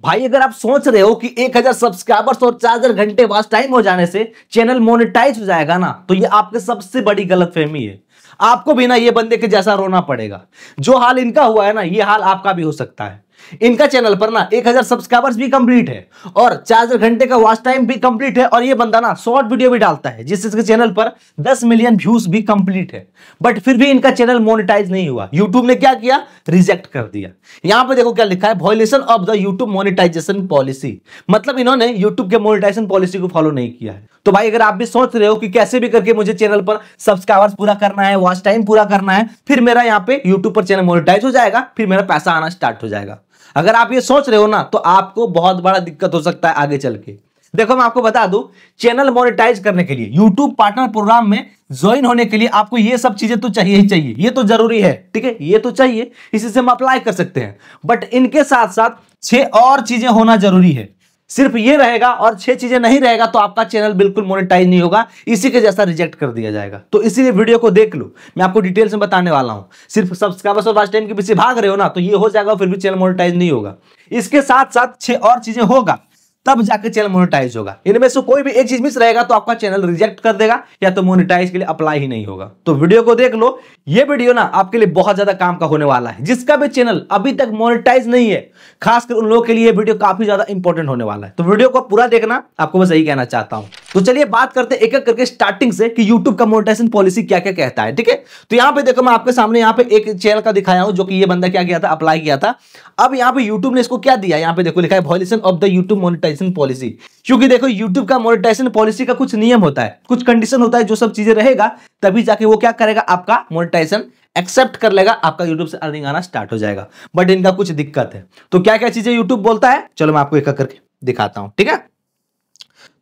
भाई अगर आप सोच रहे हो कि 1000 सब्सक्राइबर्स और 4000 घंटे वॉच टाइम हो जाने से चैनल मोनेटाइज हो जाएगा ना, तो ये आपके सबसे बड़ी गलतफहमी है। आपको भी ना ये बंदे के जैसा रोना पड़ेगा। जो हाल इनका हुआ है ना, ये हाल आपका भी हो सकता है। इनका चैनल पर ना 1000 सब्सक्राइबर्स भी कंप्लीट है और 4000 घंटे का वॉच टाइम भी कंप्लीट है, और ये बंदा ना शॉर्ट वीडियो भी डालता है जिससे चैनल पर 10 मिलियन व्यूज भी कंप्लीट है। बट फिर भी इनका चैनल मोनेटाइज नहीं हुआ। यूट्यूब ने क्या किया? रिजेक्ट कर दिया। यहां पे देखो क्या लिखा है, violation of the YouTube monetization policy. मतलब इन्होंने यूट्यूब के मोनेटाइजेशन पॉलिसी को फॉलो नहीं किया है। तो भाई अगर आप भी सोच रहे हो कि कैसे भी करके मुझे चैनल पर सब्सक्राइबर्स पूरा करना है, वॉच टाइम पूरा करना है, फिर मेरा यहाँ पे यूट्यूब पर चैनल मोनेटाइज हो जाएगा, फिर मेरा पैसा आना स्टार्ट हो जाएगा, अगर आप ये सोच रहे हो ना, तो आपको बहुत बड़ा दिक्कत हो सकता है आगे चल के। देखो मैं आपको बता दूं, चैनल मोनेटाइज करने के लिए यूट्यूब पार्टनर प्रोग्राम में ज्वाइन होने के लिए आपको ये सब चीजें तो चाहिए ही चाहिए, ये तो जरूरी है, ठीक है, ये तो चाहिए, इसी से हम अप्लाई कर सकते हैं। बट इनके साथ साथ 6 और चीजें होना जरूरी है। सिर्फ ये रहेगा और 6 चीजें नहीं रहेगा तो आपका चैनल बिल्कुल मोनेटाइज नहीं होगा, इसी के जैसा रिजेक्ट कर दिया जाएगा। तो इसीलिए वीडियो को देख लो, मैं आपको डिटेल से बताने वाला हूं। सिर्फ सब्सक्राइबर्स और वॉच टाइम के पीछे भाग रहे हो ना, तो ये हो जाएगा, फिर भी चैनल मोनेटाइज नहीं होगा। इसके साथ साथ 6 और चीजें होगा, तब जाके चैनल मोनेटाइज होगा। इनमें से कोई भी एक चीज मिस रहेगा तो आपका चैनल रिजेक्ट कर देगा, या तो मोनेटाइज के लिए अप्लाई ही नहीं होगा। तो वीडियो को देख लो, ये वीडियो ना आपके लिए बहुत ज्यादा काम का होने वाला है। जिसका भी चैनल अभी तक मोनेटाइज नहीं है, खासकर उन लोगों के लिए वीडियो काफी ज्यादा इंपॉर्टेंट होने वाला है। तो वीडियो को पूरा देखना, आपको बस यही कहना चाहता हूं। तो चलिए बात करते एक एक करके स्टार्टिंग से कि यूट्यूब का मोनेटाइजेशन पॉलिसी क्या क्या कहता है, ठीक है। तो यहां पे देखो, मैं आपके सामने यहां पे एक चैनल का दिखाया हूं, जो कि ये बंदा क्या किया था, अप्लाई किया था। अब यहां पे यूट्यूब ने इसको क्या दिया, यहां पे देखो लिखा है violation of the YouTube monetization policy. क्योंकि देखो यूट्यूब का मोनेटाइजेशन पॉलिसी का कुछ नियम होता है, कुछ कंडीशन होता है, जो सब चीजें रहेगा तभी जाके वो क्या करेगा, आपका मोनेटाइजेशन एक्सेप्ट कर लेगा, आपका यूट्यूब से अर्निंग आना स्टार्ट हो जाएगा। बट इनका कुछ दिक्कत है। तो क्या क्या चीजें यूट्यूब बोलता है, चलो मैं आपको एक एक करके दिखाता हूं, ठीक है।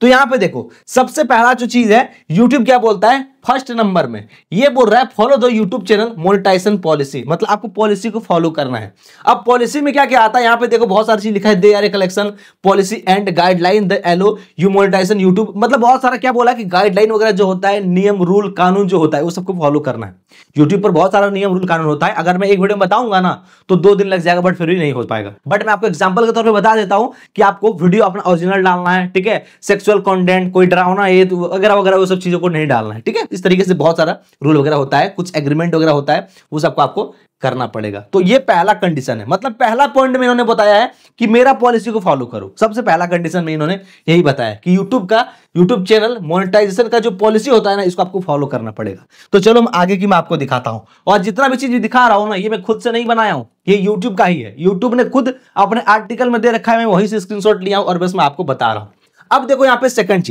तो यहां पे देखो, सबसे पहला जो चीज है, यूट्यूब क्या बोलता है, फर्स्ट नंबर में ये बोल रहा है follow the YouTube channel monetization policy. मतलब आपको पॉलिसी को फॉलो करना है। अब पॉलिसी में क्या क्या आता है, यहां पे देखो बहुत सारी चीज लिखा है, they are a collection policy and guideline the allow you monetization YouTube. मतलब बहुत सारा क्या बोला कि गाइडलाइन वगैरह जो होता है, नियम रूल कानून जो होता है, वो सबको फॉलो करना है। यूट्यूब पर बहुत सारा नियम रूल कानून होता है। अगर मैं एक वीडियो में बताऊंगा ना, तो 2 दिन लग जाएगा, बट फिर भी नहीं हो पाएगा। बट मैं आपको एग्जांपल के तौर पे बता देता हूं कि आपको वीडियो अपना ओरिजिनल डालना है, ठीक है। सेक्सुअल कंटेंट, कोई डरावना ये वगैरह वगैरह, वो सब चीजों को नहीं डालना है, ठीक है। इस तरीके से बहुत सारा रूल वगैरह होता है, कुछ एग्रीमेंट वगैरह होता है, वो सबको आपको करना पड़ेगा। तो ये पहला कंडीशन है। मतलब पहला पॉइंट में इन्होंने बताया है कि मेरा पॉलिसी को फॉलो करो। सबसे पहला कंडीशन में इन्होंने यही बताया कि यूट्यूब चैनल मोनेटाइजेशन का जो पॉलिसी होता है ना, इसको आपको फॉलो करना पड़ेगा। तो चलो आगे की मैं आपको दिखाता हूं। और जितना भी चीज दिखा रहा हूं ना, ये मैं खुद से नहीं बनाया हूं, ये यूट्यूब का ही है। यूट्यूब ने खुद अपने आर्टिकल में दे रखा है, मैं वहीं से स्क्रीनशॉट लिया हूं और बस मैं आपको बता रहा हूं। अब देखो यहां पे सेकंड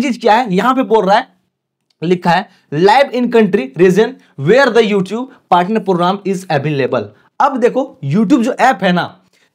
चीज क्या है, यहां पे बोल रहा है, लिखा है live in country region where the YouTube partner program is available. अब देखो यूट्यूब जो ऐप है ना,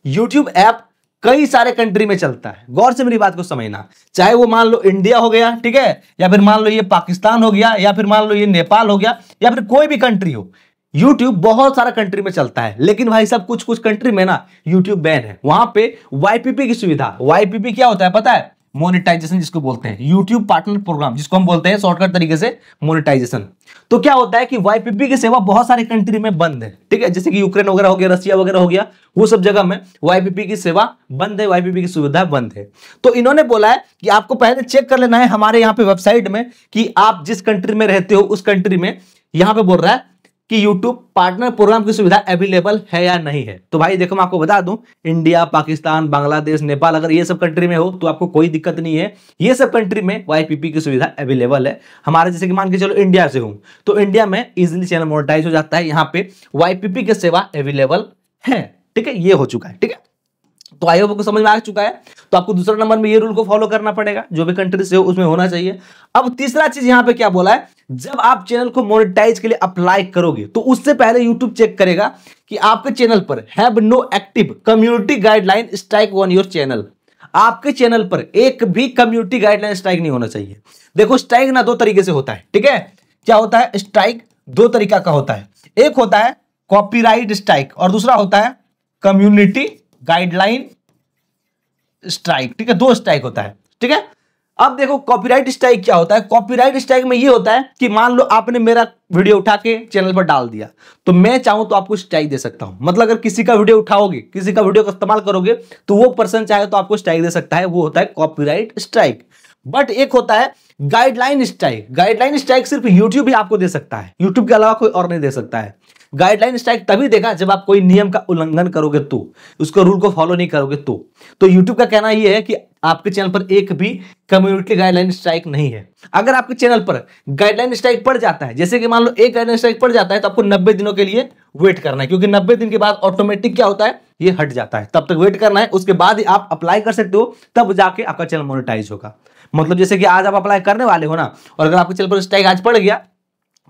यूट्यूब ऐप कई सारे कंट्री में चलता है। गौर से मेरी बात को समझना, चाहे वो मान लो इंडिया हो गया, ठीक है, या फिर मान लो ये पाकिस्तान हो गया, या फिर मान लो ये नेपाल हो गया, या फिर कोई भी कंट्री हो। यूट्यूब बहुत सारा कंट्री में चलता है, लेकिन भाई सब कुछ कंट्री में ना यूट्यूब बैन है। वहां पे वाईपीपी की सुविधा, वाईपीपी क्या होता है पता है, मोनेटाइजेशन जिसको बोलते हैं, यूट्यूब पार्टनर प्रोग्राम जिसको हम बोलते हैं शॉर्टकट तरीके से मोनेटाइजेशन। तो क्या होता है कि वाईपीपी की सेवा बहुत सारी कंट्री में बंद है, ठीक है, जैसे कि यूक्रेन वगैरह हो गया, रसिया वगैरह हो गया, वो सब जगह में वाईपीपी की सेवा बंद है, वाईपीपी की सुविधा बंद है। तो इन्होंने बोला है कि आपको पहले चेक कर लेना है हमारे यहाँ पे वेबसाइट में कि आप जिस कंट्री में रहते हो उस कंट्री में, यहां पे बोल रहा है कि यूट्यूब पार्टनर प्रोग्राम की सुविधा अवेलेबल है या नहीं है। तो भाई देखो मैं आपको बता दूं, इंडिया, पाकिस्तान, बांग्लादेश, नेपाल, अगर ये सब कंट्री में हो तो आपको कोई दिक्कत नहीं है। ये सब कंट्री में वाईपीपी की सुविधा अवेलेबल है। हमारे जैसे कि मान के चलो इंडिया से हूं, तो इंडिया में इजिली चैनल मोनेटाइज हो जाता है। यहाँ पे वाईपीपी की सेवा अवेलेबल है, ठीक है, ये हो चुका है, ठीक है। तो आई होप को समझ में आ चुका है। तो आपको दूसरा नंबर में ये रूल को फॉलो करना पड़ेगा, जो भी कंट्री से हो उसमें होना चाहिए। अब तीसरा चीज यहां पे क्या बोला है, जब आप चैनल को मोनेटाइज के लिए अप्लाई करोगे तो उससे पहले यूट्यूब चेक करेगा कि आपके चैनल पर have no active community guideline strike on your channel. आपके चैनल पर एक भी कम्युनिटी गाइडलाइन स्ट्राइक नहीं होना चाहिए। देखो स्ट्राइक ना 2 तरीके से होता है, ठीक है। क्या होता है स्ट्राइक, 2 तरीका का होता है। एक होता है कॉपीराइट स्ट्राइक और दूसरा होता है कम्युनिटी गाइडलाइन स्ट्राइक, ठीक है, 2 स्ट्राइक होता है, ठीक है। अब देखो कॉपीराइट स्ट्राइक क्या होता है। कॉपीराइट स्ट्राइक में ये होता है कि मान लो आपने मेरा वीडियो उठा के चैनल पर डाल दिया, तो मैं चाहूं तो आपको स्ट्राइक दे सकता हूं। मतलब अगर किसी का वीडियो उठाओगे, किसी का वीडियो का इस्तेमाल करोगे, तो वो पर्सन चाहे तो आपको स्ट्राइक दे सकता है, वो होता है कॉपीराइट स्ट्राइक। बट एक होता है गाइडलाइन स्ट्राइक। गाइडलाइन स्ट्राइक सिर्फ यूट्यूब ही आपको दे सकता है, यूट्यूब के अलावा कोई और नहीं दे सकता है। गाइडलाइन स्ट्राइक तभी देगा जब आप कोई नियम का उल्लंघन करोगे, तो उसको रूल को फॉलो नहीं करोगे तो यूट्यूब का कहना यह है कि आपके चैनल पर एक भी कम्युनिटी गाइडलाइन स्ट्राइक नहीं है। अगर आपके चैनल पर गाइडलाइन स्ट्राइक पड़ जाता है, जैसे कि मान लो एक गाइडलाइन स्ट्राइक पड़ जाता है, तो आपको 90 दिनों के लिए वेट करना है, क्योंकि 90 दिन के बाद ऑटोमेटिक क्या होता है, ये हट जाता है। तब तक वेट करना है, उसके बाद ही आप अप्लाई कर सकते हो, तब जाके आपका चैनल मोनेटाइज होगा। मतलब जैसे कि आज आप अप्लाई करने वाले हो ना, और अगर आपके चैनल पर स्ट्राइक आज पड़ गया,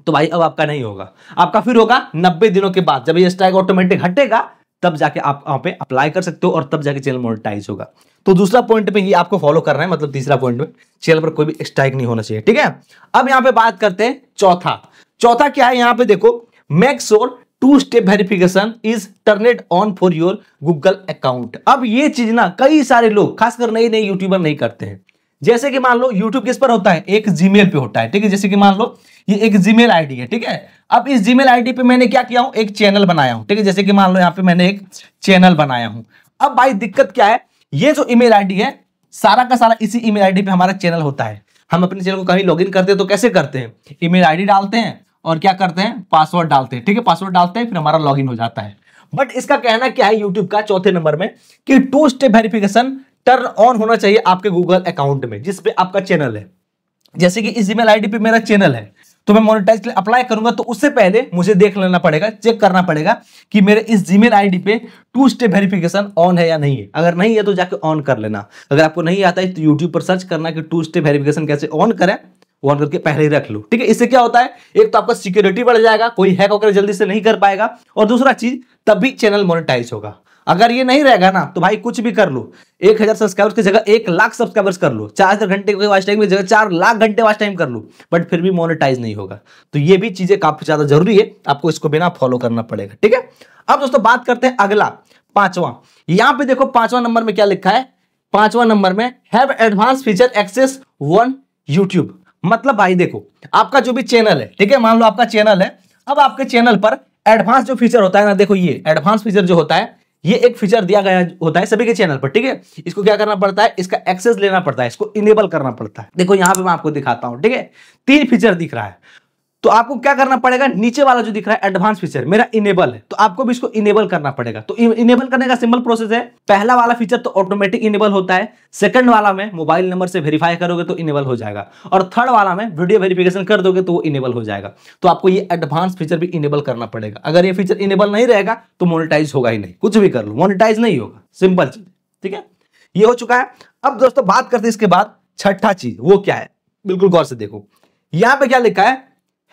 तो भाई अब आपका नहीं होगा, आपका फिर होगा 90 दिनों के बाद। जब ये स्ट्राइक ऑटोमेटिक हटेगा, तब जाके आप वहां पे अप्लाई कर सकते हो, और तब जाके चैनल मोनेटाइज होगा। तो दूसरा पॉइंट में ये आपको फॉलो करना है, मतलब तीसरा पॉइंट में चैनल पर कोई भी स्ट्राइक नहीं होना चाहिए, ठीक है। अब यहां पे बात करते हैं चौथा क्या है। यहां पे देखो, make sure 2 step verification is turned on for your Google account. अब ये चीज ना कई सारे लोग, खासकर नए नए यूट्यूबर नहीं करते हैं। जैसे कि मान लो यूट्यूब किस पर होता है, एक जीमेल पे होता है, ठीक है। जैसे कि मान लो ये एक जीमेल आईडी है, ठीक है। अब इस जीमेल आईडी पे मैंने क्या किया हूं, एक चैनल बनाया हूं, ठीक है। जैसे कि मान लो यहाँ पे मैंने एक चैनल बनाया हूं। अब भाई दिक्कत क्या है, ये जो ईमेल आईडी है, सारा का सारा इसी ईमेल आईडी पे हमारा चैनल होता है। हम अपने चैनल को कहीं लॉगिन करते हैं तो कैसे करते हैं, ईमेल आईडी डालते हैं और क्या करते हैं, पासवर्ड डालते हैं, ठीक है। पासवर्ड डालते हैं, फिर हमारा लॉगिन हो जाता है। बट इसका कहना क्या है यूट्यूब का चौथे नंबर में, कि 2 स्टेप वेरिफिकेशन टर्न ऑन होना चाहिए आपके गूगल अकाउंट में, जिसपे आपका चैनल है। जैसे कि इस ईमेल आईडी पे मेरा चैनल है, तो मैं मोनेटाइज के लिए अप्लाई करूंगा, तो उससे पहले मुझे देख लेना पड़ेगा, चेक करना पड़ेगा कि मेरे इस जीमेल आईडी पे 2 स्टेप वेरिफिकेशन ऑन है या नहीं है। अगर नहीं है तो जाके ऑन कर लेना। अगर आपको नहीं आता है तो यूट्यूब पर सर्च करना कि 2 स्टेप वेरिफिकेशन कैसे ऑन करें, ऑन करके पहले ही रख लो, ठीक है। इससे क्या होता है, एक तो आपका सिक्योरिटी बढ़ जाएगा, कोई हैक वगैरह जल्दी से नहीं कर पाएगा, और दूसरा चीज तभी चैनल मोनेटाइज होगा। अगर ये नहीं रहेगा ना, तो भाई कुछ भी कर लो, 1000 सब्सक्राइबर्स की जगह 1 लाख सब्सक्राइबर्स कर लो, 4000 घंटे के वॉच टाइम की जगह 4 लाख घंटे वॉच टाइम कर लो, बट फिर भी मोनेटाइज नहीं होगा। तो ये भी चीजें काफी ज्यादा जरूरी है, आपको इसको बिना फॉलो करना पड़ेगा, ठीक है। अब दोस्तों बात करते हैं अगला, पांचवा। यहां पे देखो 5वां नंबर में क्या लिखा है, 5वां नंबर में have advance feature access on YouTube. मतलब भाई देखो, आपका जो भी चैनल है, ठीक है, मान लो आपका चैनल है, अब आपके चैनल पर एडवांस जो फीचर होता है ना, देखो ये एडवांस फीचर जो होता है, ये एक फीचर दिया गया होता है सभी के चैनल पर, ठीक है। इसको क्या करना पड़ता है, इसका एक्सेस लेना पड़ता है, इसको इनेबल करना पड़ता है। देखो यहां पे मैं आपको दिखाता हूं, ठीक है, 3 फीचर दिख रहा है। तो आपको क्या करना पड़ेगा, नीचे वाला जो दिख रहा है एडवांस फीचर, मेरा इनेबल है, तो आपको भी इसको इनेबल करना पड़ेगा। तो इनेबल करने का सिंपल प्रोसेस है, पहला वाला फीचर तो ऑटोमेटिक इनेबल होता है, सेकंड वाला में मोबाइल नंबर से वेरीफाई करोगे तो इनेबल हो जाएगा, और थर्ड वाला में वीडियो वेरिफिकेशन कर दोगे तो वो इनेबल हो जाएगा। तो आपको ये एडवांस फीचर भी इनेबल करना पड़ेगा। अगर ये फीचर इनेबल नहीं रहेगा तो मोनेटाइज होगा ही नहीं, कुछ भी कर लो मोनेटाइज नहीं होगा, सिंपल चीज, ठीक है। ये हो चुका है। अब दोस्तों बात करते हैं इसके बाद छठा चीज, वो क्या है, बिल्कुल गौर से देखो, यहां पे क्या लिखा है,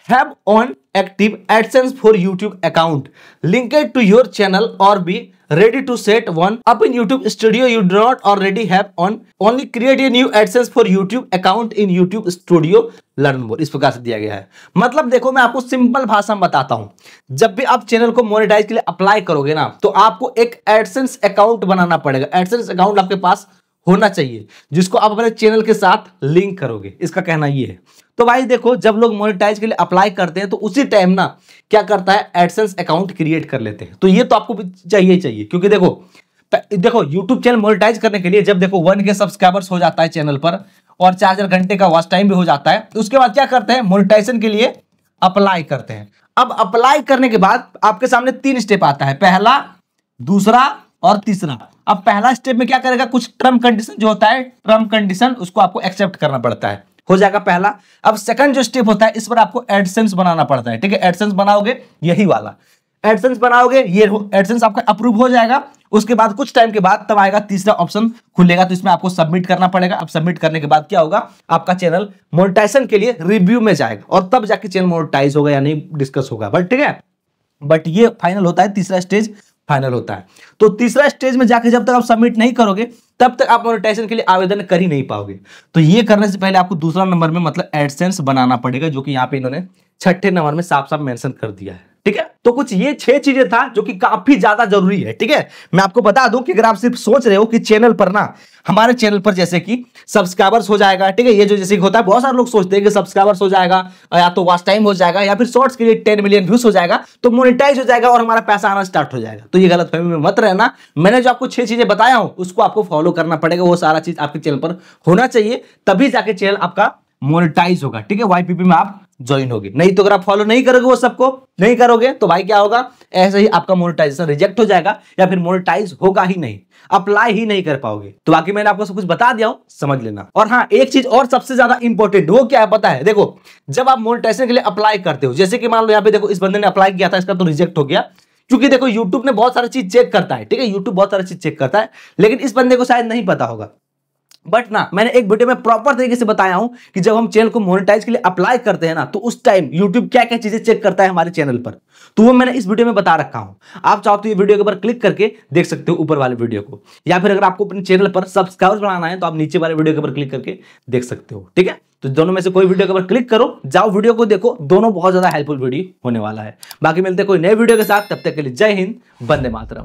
have on active AdSense for YouTube account linked to your channel or be ready to set one up in YouTube Studio you do not already have on, only create a new AdSense for YouTube account in YouTube Studio, learn more। इस प्रकार से दिया गया है। मतलब देखो मैं आपको सिंपल भाषा में बताता हूं, जब भी आप चैनल को मोनेटाइज के लिए अप्लाई करोगे ना, तो आपको एक AdSense अकाउंट बनाना पड़ेगा। AdSense अकाउंट आपके पास होना चाहिए, जिसको आप अपने चैनल के साथ लिंक करोगे, इसका कहना ये है। तो भाई देखो, जब लोग मोनेटाइज के लिए अप्लाई करते हैं तो उसी टाइम ना क्या करता है, एडसेंस अकाउंट क्रिएट कर लेते हैं। तो ये तो आपको चाहिए, क्योंकि देखो यूट्यूब चैनल मोनेटाइज करने के लिए जब देखो 1K सब्सक्राइबर्स हो जाता है चैनल पर, और 4000 घंटे का वॉच टाइम भी हो जाता है, तो उसके बाद क्या करते हैं, मोनेटाइजेशन के लिए अप्लाई करते हैं। अब अप्लाई करने के बाद आपके सामने 3 स्टेप आता है, पहला, दूसरा और तीसरा। अब पहला स्टेप में क्या करेगा, कुछ टर्म कंडीशन जो होता है, टर्म कंडीशन उसको आपको एक्सेप्ट करना पड़ता है, हो जाएगा पहला। अब सेकंड जो स्टेप होता है, इस पर आपको एडसेंस बनाना पड़ता है, ठीक है। एडसेंस बनाओगे, यही वाला एडसेंस बनाओगे, ये एडसेंस आपका अप्रूव हो जाएगा। उसके बाद कुछ टाइम के बाद तब आएगा तीसरा ऑप्शन खुलेगा, तो इसमें आपको सबमिट करना पड़ेगा। अब सबमिट करने के बाद क्या होगा, आपका चैनल मोनेटाइजेशन के लिए रिव्यू में जाएगा, और तब जाके चैनल मोनेटाइज होगा या नहीं डिस्कस होगा, बट ठीक है। बट ये फाइनल होता है, तीसरा स्टेज फाइनल होता है। तो तीसरा स्टेज में जाके जब तक आप सबमिट नहीं करोगे, तब तक आप मोनेटाइजेशन के लिए आवेदन कर ही नहीं पाओगे। तो ये करने से पहले आपको दूसरा नंबर में मतलब एडसेंस बनाना पड़ेगा, जो कि यहाँ पे इन्होंने छठे नंबर में साफ साफ मेंशन कर दिया है, ठीक है। तो कुछ ये 6 चीजें था जो कि काफी ज्यादा जरूरी है। ठीक है, मैं आपको बता दूं कि अगर आप सिर्फ सोच रहे हो कि चैनल पर ना, हमारे चैनल पर जैसे कि सब्सक्राइबर्स हो जाएगा, ठीक है, ये जो जैसे होता है, बहुत सारे लोग सोचते हैं कि सब्सक्राइबर्स हो जाएगा या तो वॉच टाइम हो जाएगा या फिर शॉर्ट्स के लिए 10 मिलियन व्यूज हो जाएगा तो मोनेटाइज हो जाएगा और हमारा पैसा आना स्टार्ट हो जाएगा। तो ये गलत फहमी में मत रहना। मैंने जो आपको 6 चीजें बताया हूं उसको आपको फॉलो करना पड़ेगा, वो सारा चीज आपके चैनल पर होना चाहिए, तभी जाके चैनल आपका मोनेटाइज होगा। ठीक है, वाईपीपी में आप ज्वाइन होगी। नहीं तो अगर आप फॉलो नहीं करोगे, वो सबको नहीं करोगे, तो भाई क्या होगा, ऐसे ही आपका मोनेटाइजेशन रिजेक्ट हो जाएगा या फिर मोनेटाइज होगा ही नहीं, अप्लाई ही नहीं कर पाओगे। तो बाकी मैंने आपको सब कुछ बता दिया हूं, समझ लेना। और हाँ, एक चीज और सबसे ज्यादा इंपॉर्टेंट, वो क्या है पता है? देखो, जब आप मोनेटाइजेशन के लिए अप्लाई करते हो, जैसे कि मान लो यहाँ पे देखो, इस बंदे ने अप्लाई किया था, इसका तो रिजेक्ट हो गया, क्योंकि देखो यूट्यूब ने बहुत सारी चीज चेक करता है। ठीक है, यूट्यूब बहुत सारी चीज चेक करता है, लेकिन इस बंदे को शायद नहीं पता होगा। बट ना, मैंने एक वीडियो में प्रॉपर तरीके से बताया हूं कि जब हम चैनल को मोनेटाइज के लिए अप्लाई करते हैं ना, तो उस टाइम यूट्यूब क्या क्या चीजें चेक करता है हमारे चैनल पर, तो वो मैंने इस वीडियो में बता रखा हूं। आप चाहो तो ये वीडियो के ऊपर क्लिक करके देख सकते हो, ऊपर वाले वीडियो को, या फिर अगर आपको अपने चैनल पर सब्सक्राइबर बनाना है तो आप नीचे वाले वीडियो के ऊपर क्लिक करके देख सकते हो। ठीक है, तो दोनों में से कोई वीडियो के ऊपर क्लिक करो, जाओ वीडियो को देखो, दोनों बहुत ज्यादा हेल्पफुल वीडियो होने वाला है। बाकी मिलते हैं कोई नए वीडियो के साथ, तब तक के लिए जय हिंद, वंदे मातरम।